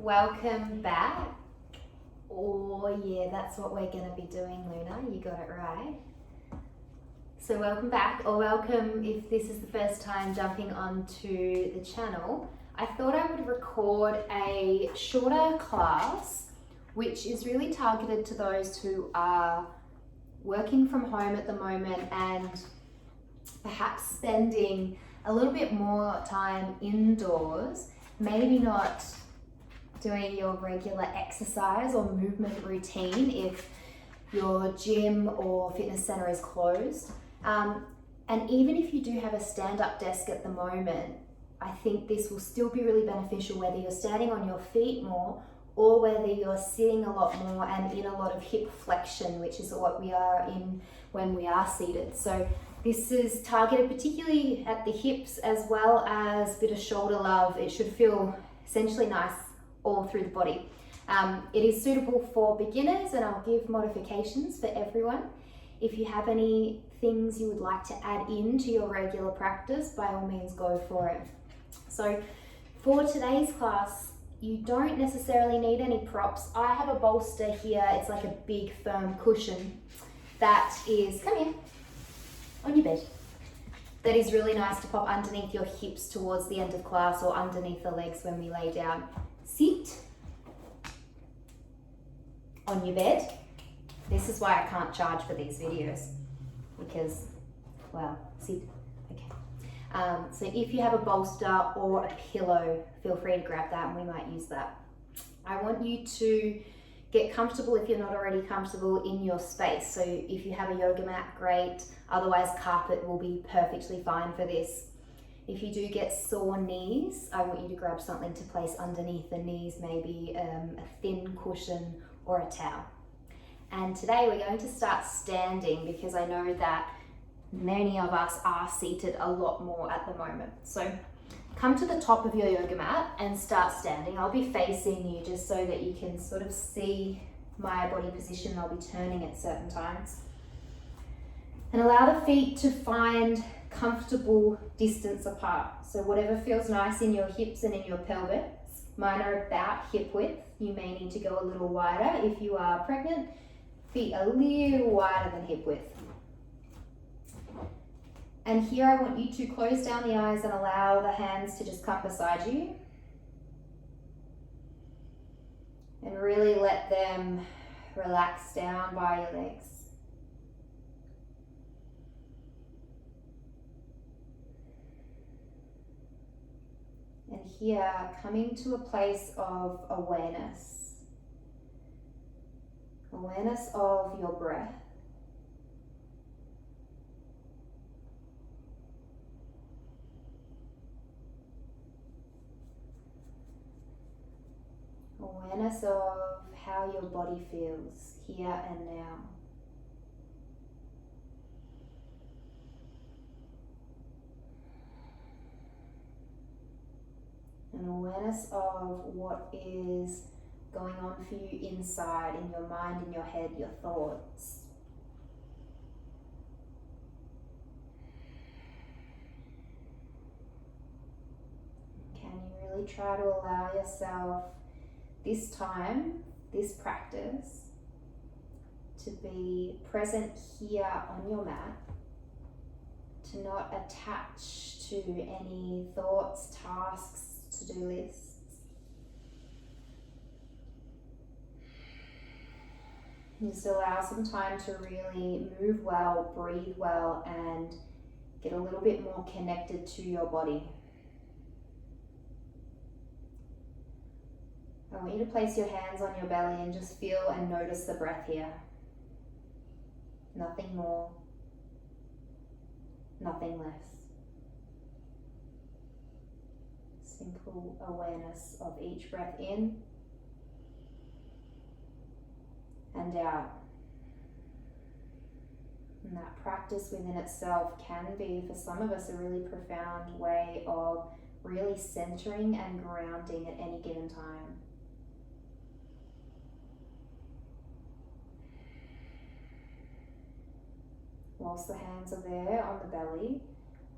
Welcome back. Oh yeah, that's what we're going to be doing, Luna. You got it right. So welcome back, or welcome if this is the first time jumping onto the channel. I thought I would record a shorter class which is really targeted to those who are working from home at the moment and perhaps spending a little bit more time indoors, maybe not doing your regular exercise or movement routine if your gym or fitness center is closed. And even if you do have a stand-up desk at the moment, I think this will still be really beneficial whether you're standing on your feet more or whether you're sitting a lot more and in a lot of hip flexion, which is what we are in when we are seated. So this is targeted particularly at the hips as well as a bit of shoulder love. It should feel essentially nice all through the body. It is suitable for beginners, and I'll give modifications for everyone. If you have any things you would like to add into your regular practice, by all means go for it. So for today's class, you don't necessarily need any props. I have a bolster here. It's like a big firm cushion that is, come here, on your bed. That is really nice to pop underneath your hips towards the end of class or underneath the legs when we lay down. Sit on your bed. This is why I can't charge for these videos because, well, sit. Okay. So if you have a bolster or a pillow, feel free to grab that and we might use that. I want you to get comfortable if you're not already comfortable in your space. So if you have a yoga mat, great. Otherwise, carpet will be perfectly fine for this. If you do get sore knees, I want you to grab something to place underneath the knees, maybe a thin cushion or a towel. And today we're going to start standing because I know that many of us are seated a lot more at the moment. So come to the top of your yoga mat and start standing. I'll be facing you just so that you can sort of see my body position. I'll be turning at certain times. And allow the feet to find comfortable distance apart. So whatever feels nice in your hips and in your pelvis. Mine are about hip width. You may need to go a little wider if you are pregnant. Feet a little wider than hip width. And here I want you to close down the eyes and allow the hands to just come beside you. And really let them relax down by your legs. And here, coming to a place of awareness. Awareness of your breath. Awareness of how your body feels here and now. An awareness of what is going on for you inside, in your mind, in your head, your thoughts. Can you really try to allow yourself this time, this practice, to be present here on your mat, to not attach to any thoughts, tasks, to-do lists. Just allow some time to really move well, breathe well, and get a little bit more connected to your body. I want you to place your hands on your belly and just feel and notice the breath here. Nothing more, nothing less. Simple awareness of each breath in and out. And that practice within itself can be, for some of us, a really profound way of really centering and grounding at any given time. Whilst the hands are there on the belly,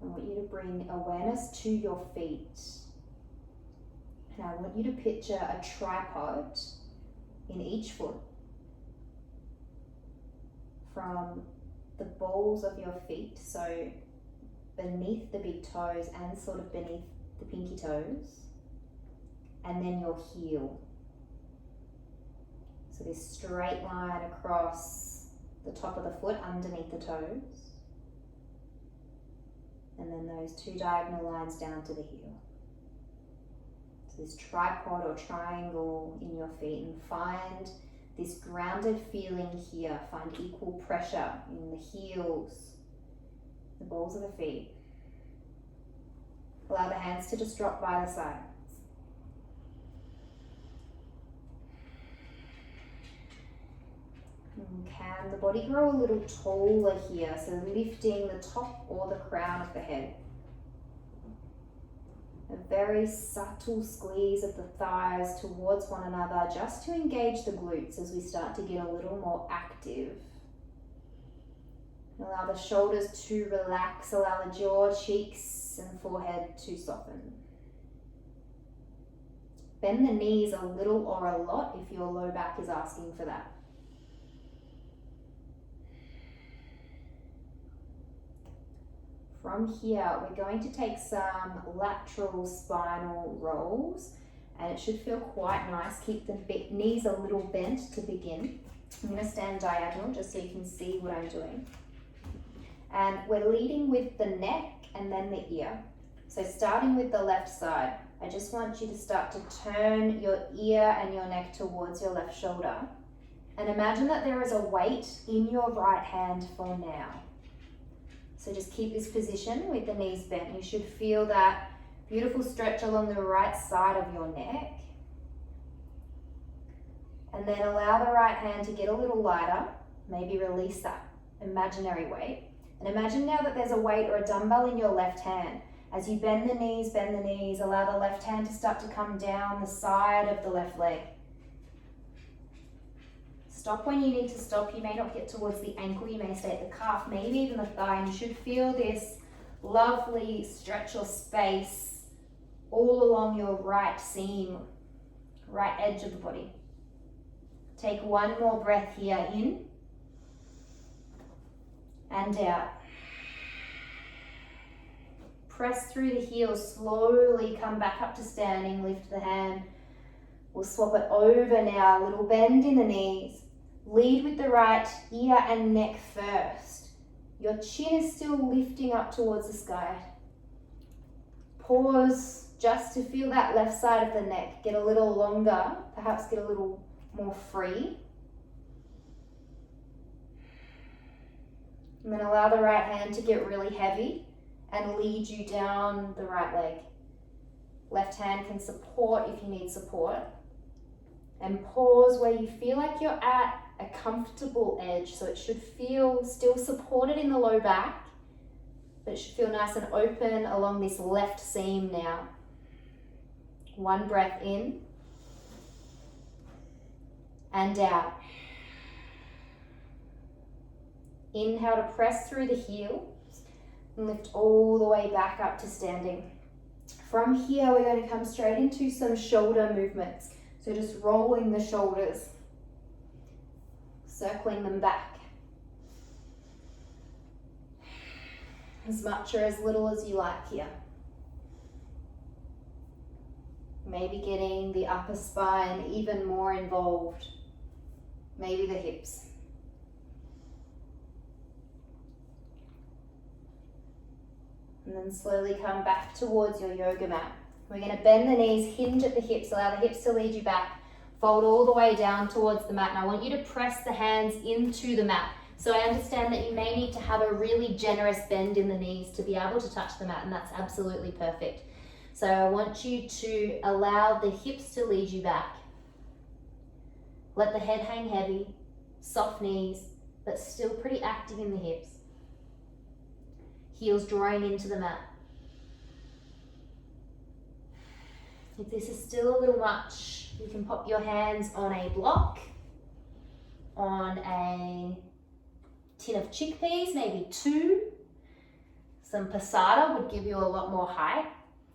I want you to bring awareness to your feet. Now I want you to picture a tripod in each foot, from the balls of your feet, so beneath the big toes and sort of beneath the pinky toes, and then your heel. So this straight line across the top of the foot underneath the toes, and then those two diagonal lines down to the heel. So this tripod or triangle in your feet, and find this grounded feeling here. Find equal pressure in the heels, the balls of the feet. Allow the hands to just drop by the sides. And can the body grow a little taller here? So lifting the top or the crown of the head. A very subtle squeeze of the thighs towards one another, just to engage the glutes as we start to get a little more active. Allow the shoulders to relax, allow the jaw, cheeks and forehead to soften. Bend the knees a little or a lot if your low back is asking for that. From here, we're going to take some lateral spinal rolls, and it should feel quite nice. Keep the knees a little bent to begin. I'm going to stand diagonal just so you can see what I'm doing. And we're leading with the neck and then the ear. So starting with the left side, I just want you to start to turn your ear and your neck towards your left shoulder. And imagine that there is a weight in your right hand for now. So just keep this position with the knees bent. You should feel that beautiful stretch along the right side of your neck. And then allow the right hand to get a little lighter. Maybe release that imaginary weight. And imagine now that there's a weight or a dumbbell in your left hand. As you bend the knees, allow the left hand to start to come down the side of the left leg. Stop when you need to stop. You may not get towards the ankle, you may stay at the calf, maybe even the thigh, and you should feel this lovely stretch or space all along your right seam, right edge of the body. Take one more breath here, in and out. Press through the heels, slowly come back up to standing, lift the hand. We'll swap it over now, a little bend in the knees. Lead with the right ear and neck first. Your chin is still lifting up towards the sky. Pause just to feel that left side of the neck get a little longer, perhaps get a little more free. And then allow the right hand to get really heavy and lead you down the right leg. Left hand can support if you need support. And pause where you feel like you're at a comfortable edge. So it should feel still supported in the low back, but it should feel nice and open along this left seam now. One breath in and out. Inhale to press through the heel and lift all the way back up to standing. From here, we're going to come straight into some shoulder movements. So just rolling the shoulders, circling them back. As much or as little as you like here. Maybe getting the upper spine even more involved. Maybe the hips. And then slowly come back towards your yoga mat. We're going to bend the knees, hinge at the hips, allow the hips to lead you back. Fold all the way down towards the mat. And I want you to press the hands into the mat. So I understand that you may need to have a really generous bend in the knees to be able to touch the mat, and that's absolutely perfect. So I want you to allow the hips to lead you back. Let the head hang heavy, soft knees, but still pretty active in the hips. Heels drawing into the mat. If this is still a little much, you can pop your hands on a block, on a tin of chickpeas, maybe 2. Some passata would give you a lot more height.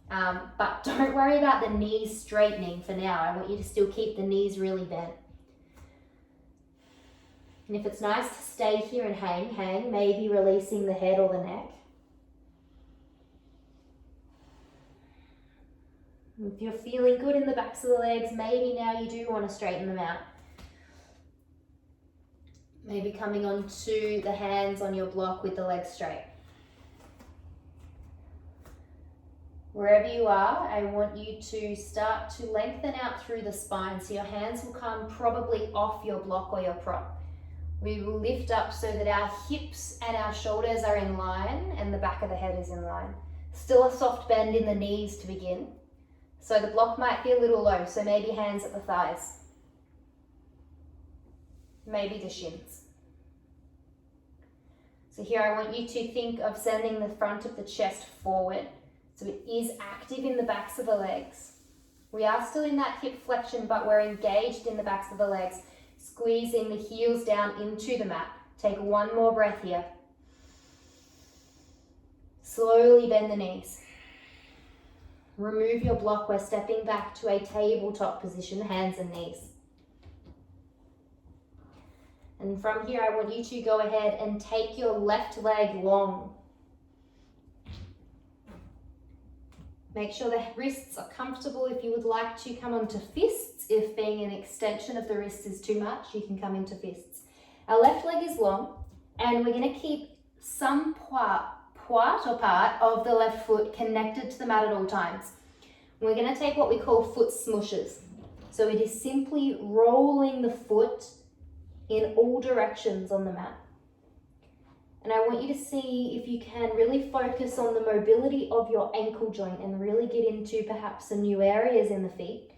But don't worry about the knees straightening for now. I want you to still keep the knees really bent. And if it's nice to stay here and hang, maybe releasing the head or the neck. If you're feeling good in the backs of the legs, maybe now you do want to straighten them out. Maybe coming onto the hands on your block with the legs straight. Wherever you are, I want you to start to lengthen out through the spine. So your hands will come probably off your block or your prop. We will lift up so that our hips and our shoulders are in line and the back of the head is in line. Still a soft bend in the knees to begin. So the block might be a little low, so maybe hands at the thighs. Maybe the shins. So here I want you to think of sending the front of the chest forward. So it is active in the backs of the legs. We are still in that hip flexion, but we're engaged in the backs of the legs, squeezing the heels down into the mat. Take one more breath here. Slowly bend the knees. Remove your block. We're stepping back to a tabletop position, hands and knees. And from here, I want you to go ahead and take your left leg long. Make sure the wrists are comfortable. If you would like to come onto fists, if being an extension of the wrists is too much, you can come into fists. Our left leg is long, and we're going to keep some part of the left foot connected to the mat at all times. We're going to take what we call foot smooshes. So it is simply rolling the foot in all directions on the mat. And I want you to see if you can really focus on the mobility of your ankle joint and really get into perhaps some new areas in the feet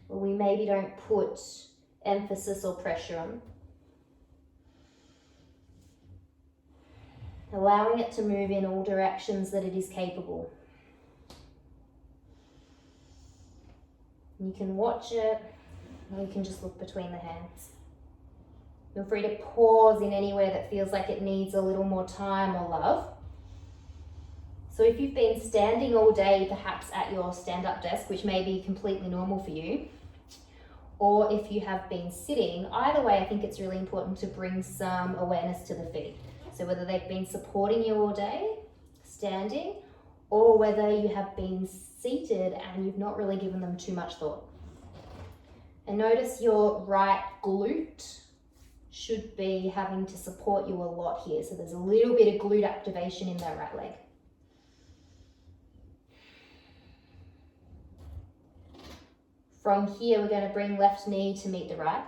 where we maybe don't put emphasis or pressure on. Allowing it to move in all directions that it is capable. You can watch it, or you can just look between the hands. Feel free to pause in anywhere that feels like it needs a little more time or love. So if you've been standing all day, perhaps at your stand-up desk, which may be completely normal for you, or if you have been sitting, either way, I think it's really important to bring some awareness to the feet. So whether they've been supporting you all day, standing, or whether you have been seated and you've not really given them too much thought. And notice your right glute should be having to support you a lot here. So there's a little bit of glute activation in that right leg. From here, we're going to bring left knee to meet the right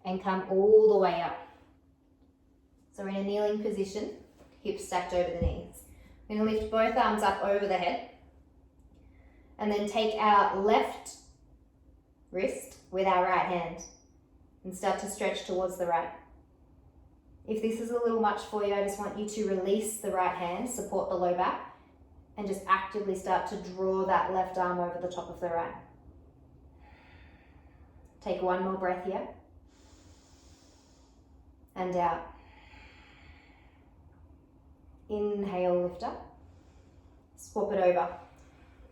and come all the way up. So we're in a kneeling position, hips stacked over the knees. We're going to lift both arms up over the head and then take our left wrist with our right hand and start to stretch towards the right. If this is a little much for you, I just want you to release the right hand, support the low back, and just actively start to draw that left arm over the top of the right. Take one more breath here. And out. Inhale, lift up. Swap it over.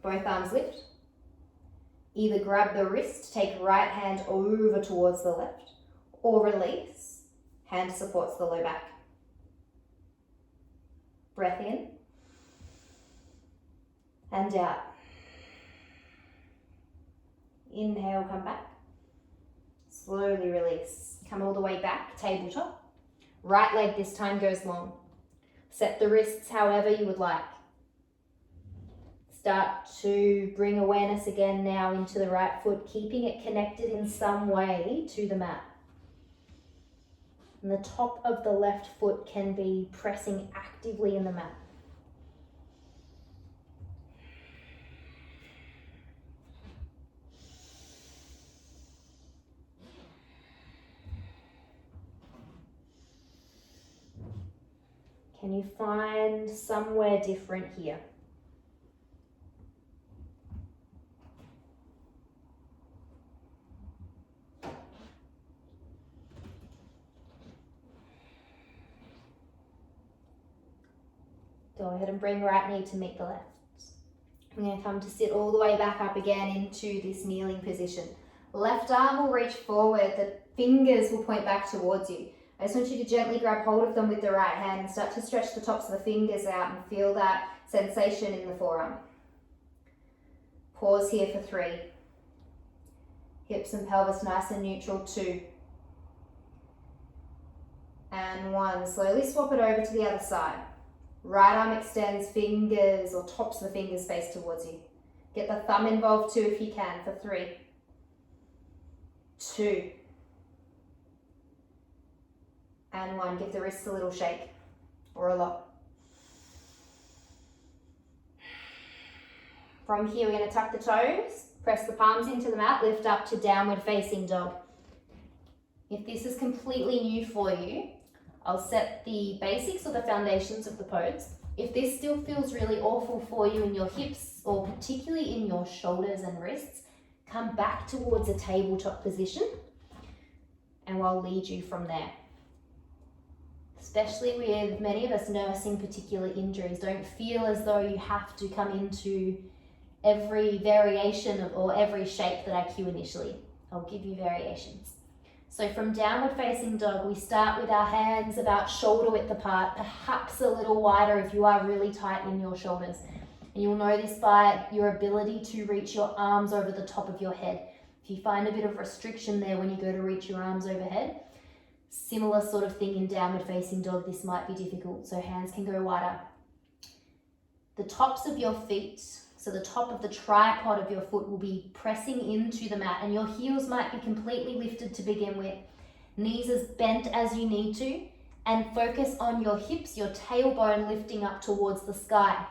Both arms lift. Either grab the wrist, take right hand over towards the left, or release, hand supports the low back. Breath in, and out. Inhale, come back. Slowly release. Come all the way back, tabletop. Right leg this time goes long. Set the wrists however you would like. Start to bring awareness again now into the right foot, keeping it connected in some way to the mat. And the top of the left foot can be pressing actively in the mat. Can you find somewhere different here? Go ahead and bring right knee to meet the left. I'm going to come to sit all the way back up again into this kneeling position. Left arm will reach forward, the fingers will point back towards you. I just want you to gently grab hold of them with the right hand and start to stretch the tops of the fingers out and feel that sensation in the forearm. Pause here for 3. Hips and pelvis nice and neutral, 2. And 1. Slowly swap it over to the other side. Right arm extends, fingers or tops of the fingers face towards you. Get the thumb involved too if you can for 3. 2. And 1. Give the wrists a little shake or a lock. From here, we're going to tuck the toes, press the palms into the mat, lift up to downward facing dog. If this is completely new for you, I'll set the basics or the foundations of the pose. If this still feels really awful for you in your hips or particularly in your shoulders and wrists, come back towards a tabletop position and I'll lead you from there. Especially with many of us nursing particular injuries, don't feel as though you have to come into every variation of, or every shape that I cue initially. I'll give you variations. So from downward facing dog, we start with our hands about shoulder width apart, perhaps a little wider if you are really tight in your shoulders. And you'll know this by your ability to reach your arms over the top of your head. If you find a bit of restriction there when you go to reach your arms overhead, similar sort of thing in downward facing dog, this might be difficult, so hands can go wider. The tops of your feet, so the top of the tripod of your foot will be pressing into the mat and your heels might be completely lifted to begin with. Knees as bent as you need to, and focus on your hips, your tailbone lifting up towards the sky.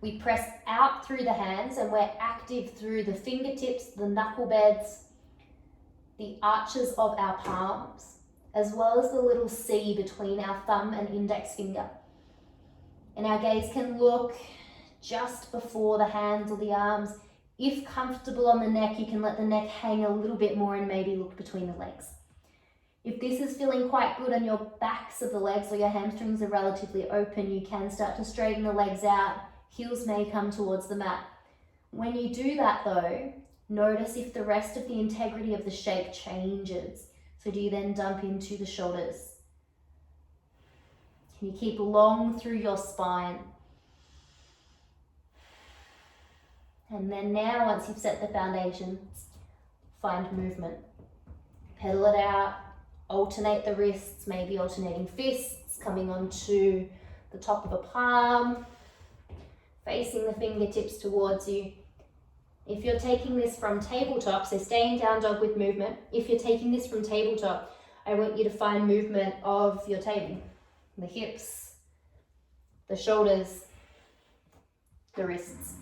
We press out through the hands and we're active through the fingertips, the knuckle beds, the arches of our palms, as well as the little C between our thumb and index finger. And our gaze can look just before the hands or the arms. If comfortable on the neck, you can let the neck hang a little bit more and maybe look between the legs. If this is feeling quite good on your backs of the legs or your hamstrings are relatively open, you can start to straighten the legs out. Heels may come towards the mat. When you do that though, notice if the rest of the integrity of the shape changes. So do you then dump into the shoulders? Can you keep long through your spine? And then now, once you've set the foundations, find movement. Pedal it out, alternate the wrists, maybe alternating fists, coming onto the top of a palm, facing the fingertips towards you. If you're taking this from tabletop, so staying down dog with movement, if you're taking this from tabletop, I want you to find movement of your table, the hips, the shoulders, the wrists.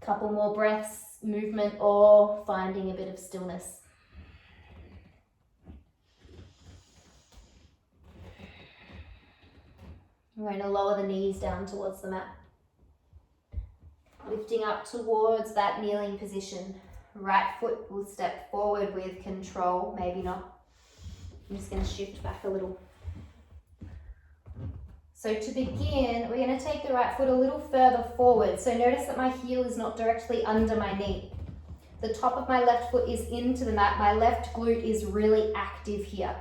Couple more breaths, movement, or finding a bit of stillness. We're going to lower the knees down towards the mat. Lifting up towards that kneeling position. Right foot will step forward with control, maybe not. I'm just going to shift back a little. So to begin, we're going to take the right foot a little further forward. So notice that my heel is not directly under my knee. The top of my left foot is into the mat. My left glute is really active here.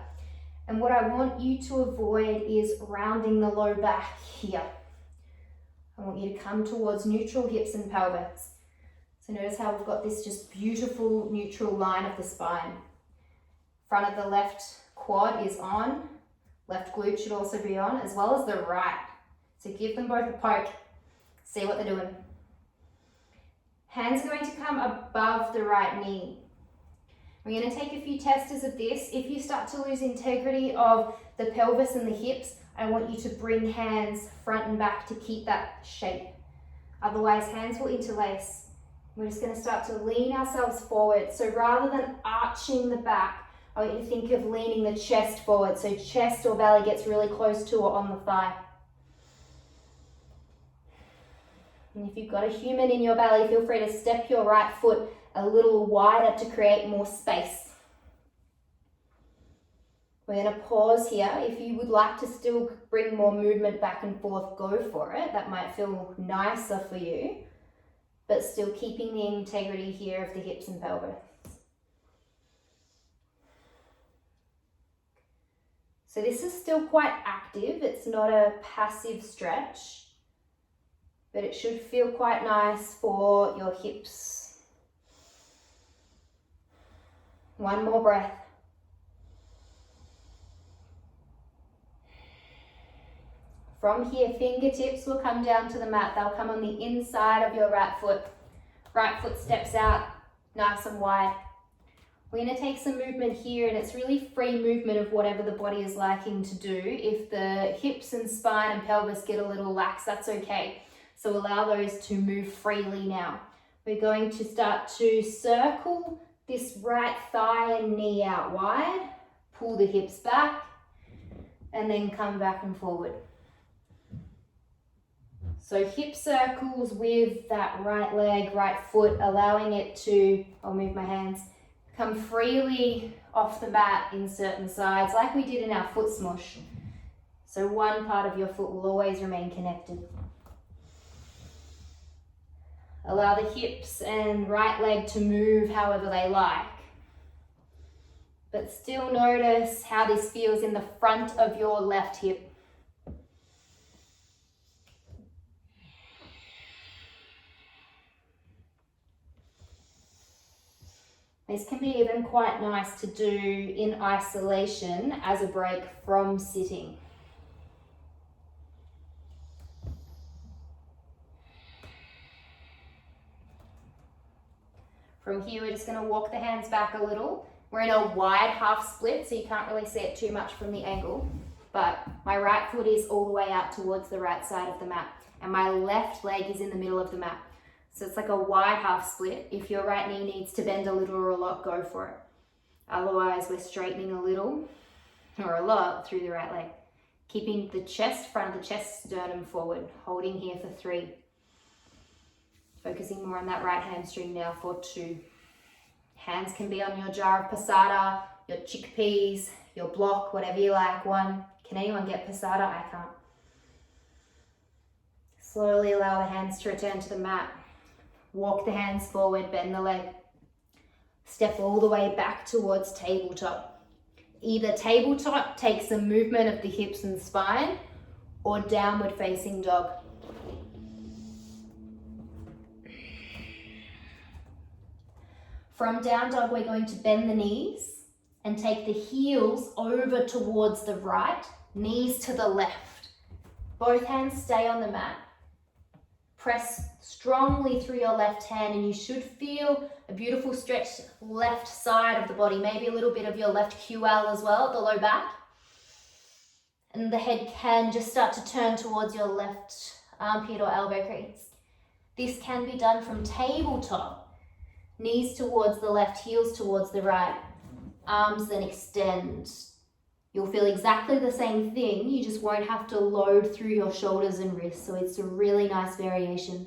And what I want you to avoid is rounding the low back here. I want you to come towards neutral hips and pelvis. So notice how we've got this just beautiful neutral line of the spine. Front of the left quad is on. Left glute should also be on, as well as the right. So give them both a poke. See what they're doing. Hands are going to come above the right knee. We're going to take a few testers of this. If you start to lose integrity of the pelvis and the hips, I want you to bring hands front and back to keep that shape. Otherwise, hands will interlace. We're just going to start to lean ourselves forward. So rather than arching the back, I want you to think of leaning the chest forward. So chest or belly gets really close to or on the thigh. And if you've got a human in your belly, feel free to step your right foot a little wider to create more space. We're going to pause here. If you would like to still bring more movement back and forth, go for it. That might feel nicer for you, but still keeping the integrity here of the hips and pelvis. So this is still quite active. It's not a passive stretch, but it should feel quite nice for your hips. One more breath. From here, fingertips will come down to the mat. They'll come on the inside of your right foot. Right foot steps out, nice and wide. We're going to take some movement here, and it's really free movement of whatever the body is liking to do. If the hips and spine and pelvis get a little lax, that's okay. So allow those to move freely now. We're going to start to circle this right thigh and knee out wide. Pull the hips back, and then come back and forward. So hip circles with that right leg, right foot, allowing it to, I'll move my hands, come freely off the mat in certain sides, like we did in our foot smush. So one part of your foot will always remain connected. Allow the hips and right leg to move however they like. But still notice how this feels in the front of your left hip. This can be even quite nice to do in isolation as a break from sitting. From here, we're just going to walk the hands back a little. We're in a wide half split, so you can't really see it too much from the angle. But my right foot is all the way out towards the right side of the mat, and my left leg is in the middle of the mat. So it's like a wide half split. If your right knee needs to bend a little or a lot, go for it. Otherwise, we're straightening a little or a lot through the right leg. Keeping the chest, front of the chest, sternum forward. Holding here for 3. Focusing more on that right hamstring now for 2. Hands can be on your jar of passata, your chickpeas, your block, whatever you like. 1. Can anyone get passata? I can't. Slowly allow the hands to return to the mat. Walk the hands forward, bend the leg. Step all the way back towards tabletop. Either tabletop takes some movement of the hips and spine, or downward facing dog. From down dog, we're going to bend the knees and take the heels over towards the right, knees to the left. Both hands stay on the mat. Press strongly through your left hand, and you should feel a beautiful stretch left side of the body, maybe a little bit of your left QL as well at the low back. And the head can just start to turn towards your left armpit or elbow crease. This can be done from tabletop. Knees towards the left, heels towards the right. Arms then extend. You'll feel exactly the same thing, you just won't have to load through your shoulders and wrists, so it's a really nice variation.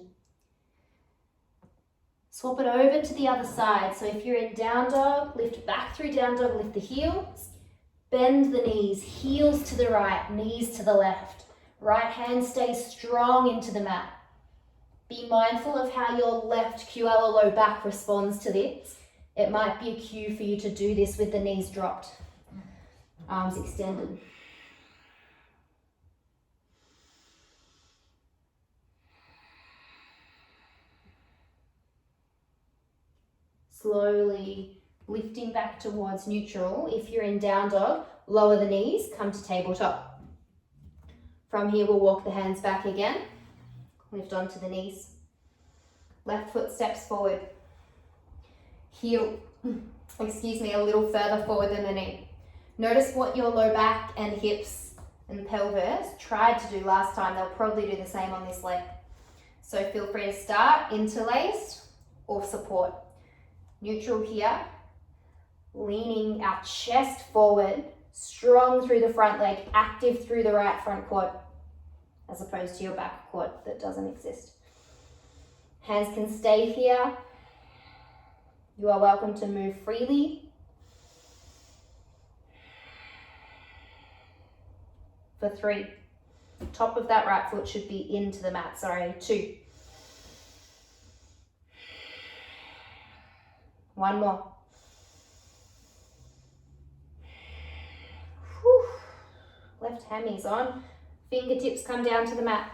Swap it over to the other side. So if you're in down dog, lift back through down dog, lift the heels, bend the knees, heels to the right, knees to the left. Right hand stays strong into the mat. Be mindful of how your left QL or low back responds to this. It might be a cue for you to do this with the knees dropped. Arms extended. Slowly lifting back towards neutral. If you're in down dog, lower the knees, come to tabletop. From here, we'll walk the hands back again. Lift onto the knees. Left foot steps forward. Heel, a little further forward than the knee. Notice what your low back and hips and pelvis tried to do last time. They'll probably do the same on this leg. So feel free to start interlaced or support. Neutral here, leaning our chest forward, strong through the front leg, active through the right front quad, as opposed to your back quad that doesn't exist. Hands can stay here. You are welcome to move freely. for 3. Top of that right foot should be into the mat, sorry. 2. 1 more. Whew. Left hammy's on. Fingertips come down to the mat.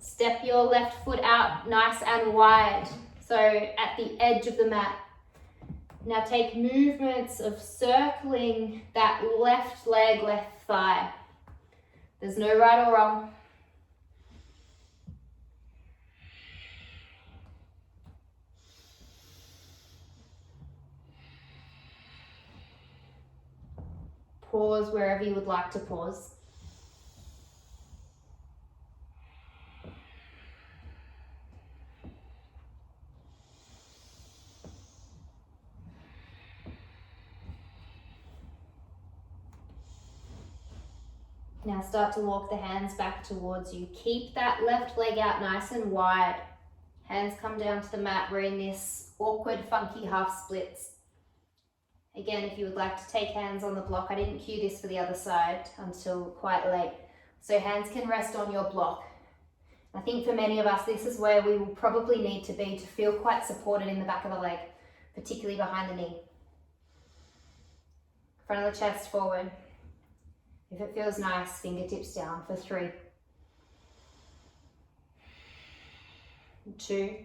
Step your left foot out nice and wide. So at the edge of the mat. Now take movements of circling that left leg, left thigh. There's no right or wrong. Pause wherever you would like to pause. Now start to walk the hands back towards you. Keep that left leg out nice and wide. Hands come down to the mat. We're in this awkward, funky half splits. Again, if you would like to take hands on the block, I didn't cue this for the other side until quite late. So hands can rest on your block. I think for many of us, this is where we will probably need to be to feel quite supported in the back of the leg, particularly behind the knee. Front of the chest forward. If it feels nice, fingertips down for 3. 2.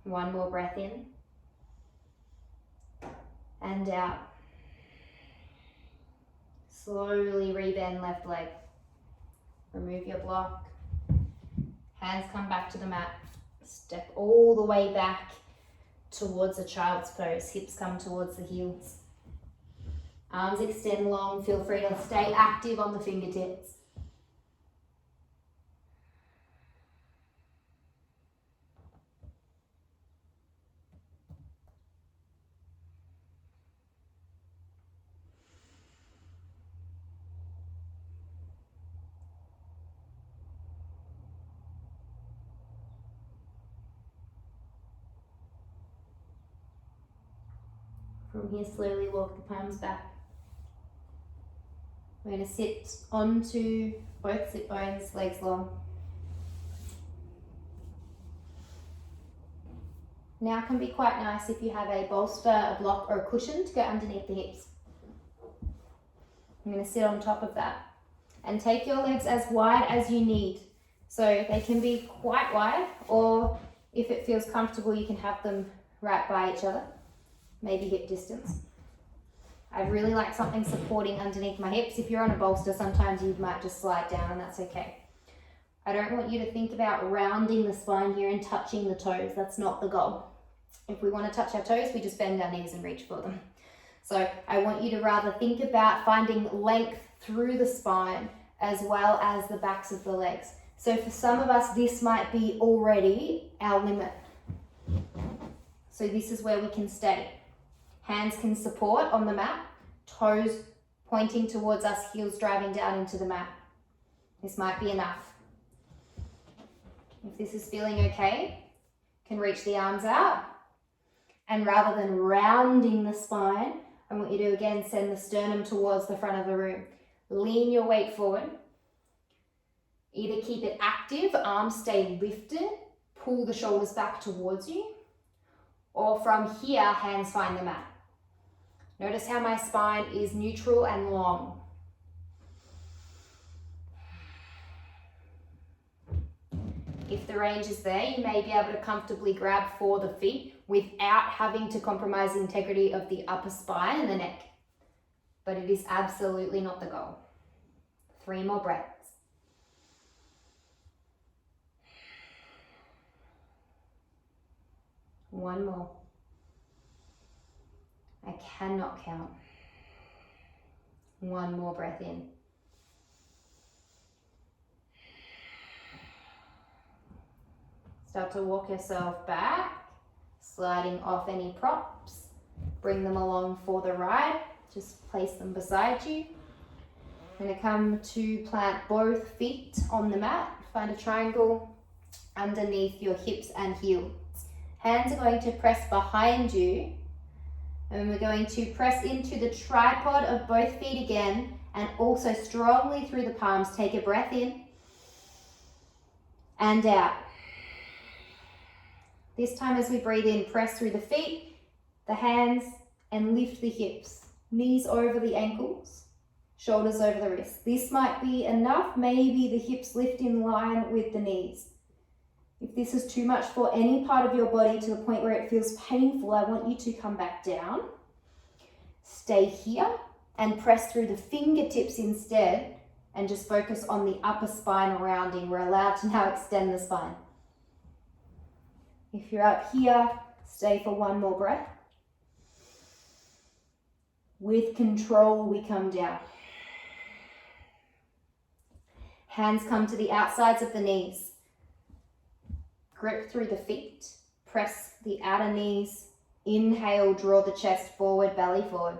1 more breath in. And out. Slowly rebend left leg. Remove your block. Hands come back to the mat. Step all the way back towards a child's pose. Hips come towards the heels. Arms extend long. Feel free to stay active on the fingertips. From here, slowly walk the palms back. We're going to sit onto both sit bones, legs long. Now can be quite nice if you have a bolster, a block or a cushion to go underneath the hips. I'm going to sit on top of that and take your legs as wide as you need. So they can be quite wide, or if it feels comfortable, you can have them right by each other, maybe hip distance. I really like something supporting underneath my hips. If you're on a bolster, sometimes you might just slide down and that's okay. I don't want you to think about rounding the spine here and touching the toes. That's not the goal. If we want to touch our toes, we just bend our knees and reach for them. So I want you to rather think about finding length through the spine as well as the backs of the legs. So for some of us, this might be already our limit. So this is where we can stay. Hands can support on the mat, toes pointing towards us, heels driving down into the mat. This might be enough. If this is feeling okay, can reach the arms out. And rather than rounding the spine, I want you to again send the sternum towards the front of the room. Lean your weight forward. Either keep it active, arms stay lifted, pull the shoulders back towards you, or from here, hands find the mat. Notice how my spine is neutral and long. If the range is there, you may be able to comfortably grab for the feet without having to compromise the integrity of the upper spine and the neck. But it is absolutely not the goal. 3 more breaths. One more. I cannot count. 1 more breath in. Start to walk yourself back, sliding off any props. Bring them along for the ride. Just place them beside you. I'm going to come to plant both feet on the mat. Find a triangle underneath your hips and heels. Hands are going to press behind you And we're going to press into the tripod of both feet again, and also strongly through the palms. Take a breath in and out. This time as we breathe in, press through the feet, the hands, and lift the hips. Knees over the ankles, shoulders over the wrists. This might be enough. Maybe the hips lift in line with the knees. If this is too much for any part of your body to the point where it feels painful, I want you to come back down. Stay here and press through the fingertips instead, and just focus on the upper spine rounding. We're allowed to now extend the spine. If you're up here, stay for one more breath. With control, we come down. Hands come to the outsides of the knees. Grip through the feet. Press the outer knees. Inhale, draw the chest forward, belly forward.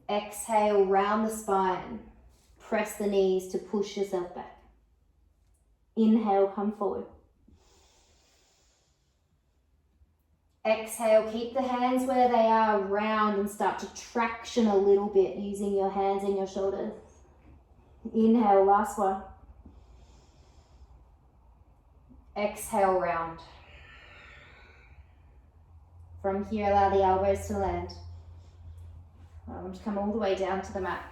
Exhale, round the spine. Press the knees to push yourself back. Inhale, come forward. Exhale, keep the hands where they are, round, and start to traction a little bit using your hands and your shoulders. Inhale, last one. Exhale, round. From here, allow the elbows to land. I want to come all the way down to the mat.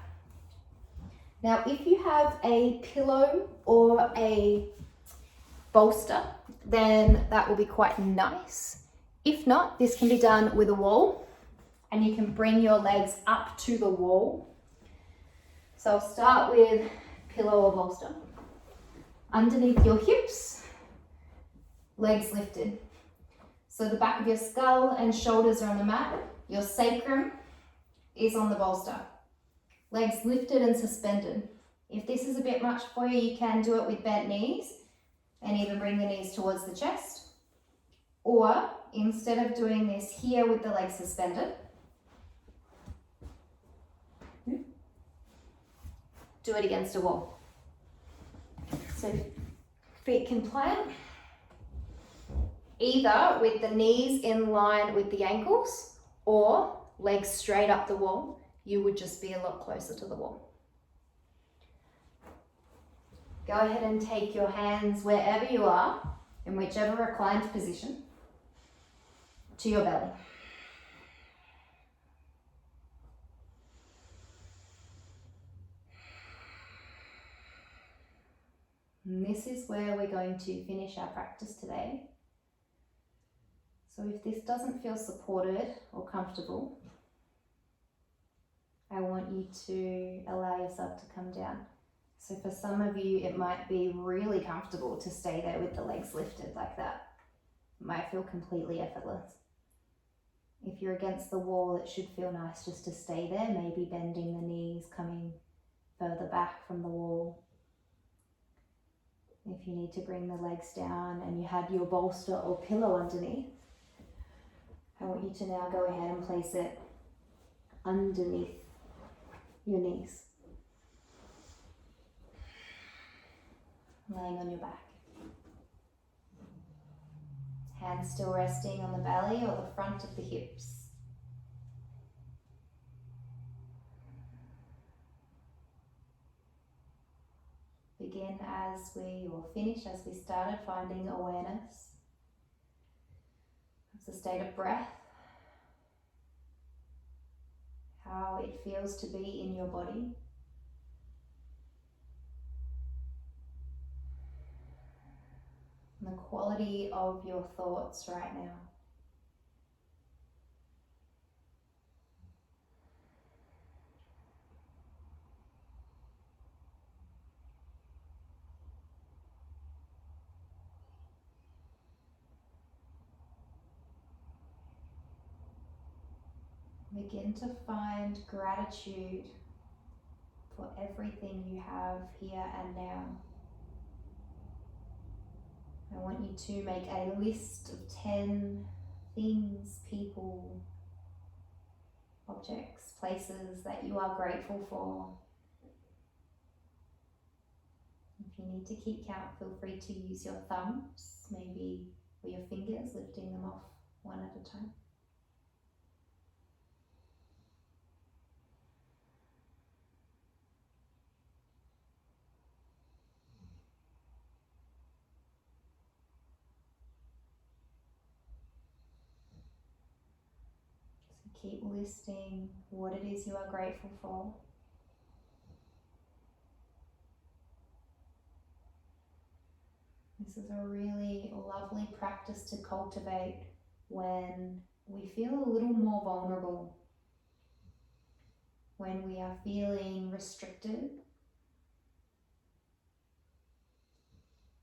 Now, if you have a pillow or a bolster, then that will be quite nice. If not, this can be done with a wall, and you can bring your legs up to the wall. So I'll start with pillow or bolster. Underneath your hips, legs lifted. So the back of your skull and shoulders are on the mat. Your sacrum is on the bolster. Legs lifted and suspended. If this is a bit much for you, you can do it with bent knees and even bring the knees towards the chest. Or instead of doing this here with the legs suspended, do it against a wall. So feet can plant, either with the knees in line with the ankles or legs straight up the wall. You would just be a lot closer to the wall. Go ahead and take your hands wherever you are, in whichever reclined position, to your belly. And this is where we're going to finish our practice today. So if this doesn't feel supported or comfortable, I want you to allow yourself to come down. So for some of you, it might be really comfortable to stay there with the legs lifted like that. It might feel completely effortless. If you're against the wall, it should feel nice just to stay there, maybe bending the knees, coming further back from the wall. If you need to bring the legs down and you had your bolster or pillow underneath, I want you to now go ahead and place it underneath your knees, laying on your back. Hands still resting on the belly or the front of the hips. Begin as we, or finish as we started, finding awareness of the state of breath, how it feels to be in your body. And the quality of your thoughts right now. Begin to find gratitude for everything you have here and now. I want you to make a list of 10 things, people, objects, places that you are grateful for. If you need to keep count, feel free to use your thumbs, maybe, or your fingers, lifting them off one at a time. keep listing what it is you are grateful for. This is a really lovely practice to cultivate when we feel a little more vulnerable, when we are feeling restricted,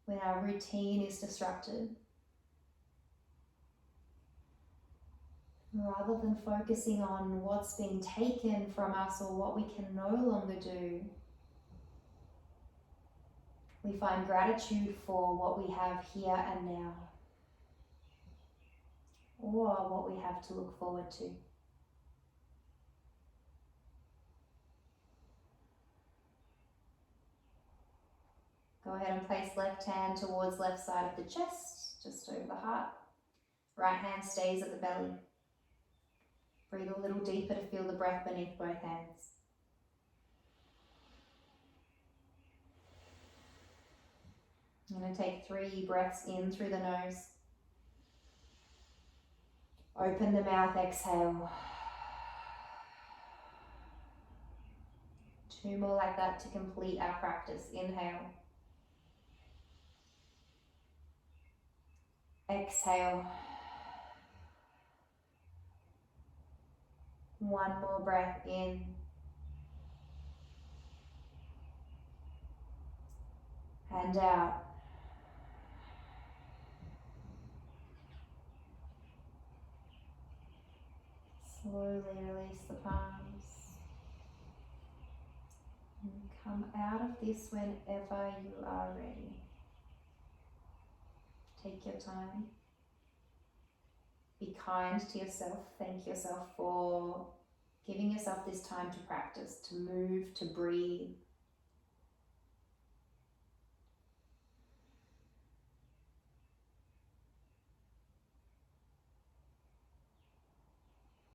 when our routine is disrupted. Rather than focusing on what's been taken from us or what we can no longer do, we find gratitude for what we have here and now, or what we have to look forward to. Go ahead and place left hand towards left side of the chest, just over the heart. Right hand stays at the belly. Breathe a little deeper to feel the breath beneath both hands. I'm going to take 3 breaths in through the nose. Open the mouth, exhale. 2 more like that to complete our practice. Inhale. Exhale. 1 more breath in. And out. Slowly release the palms. And come out of this whenever you are ready. Take your time. Be kind to yourself. Thank yourself for giving yourself this time to practice, to move, to breathe,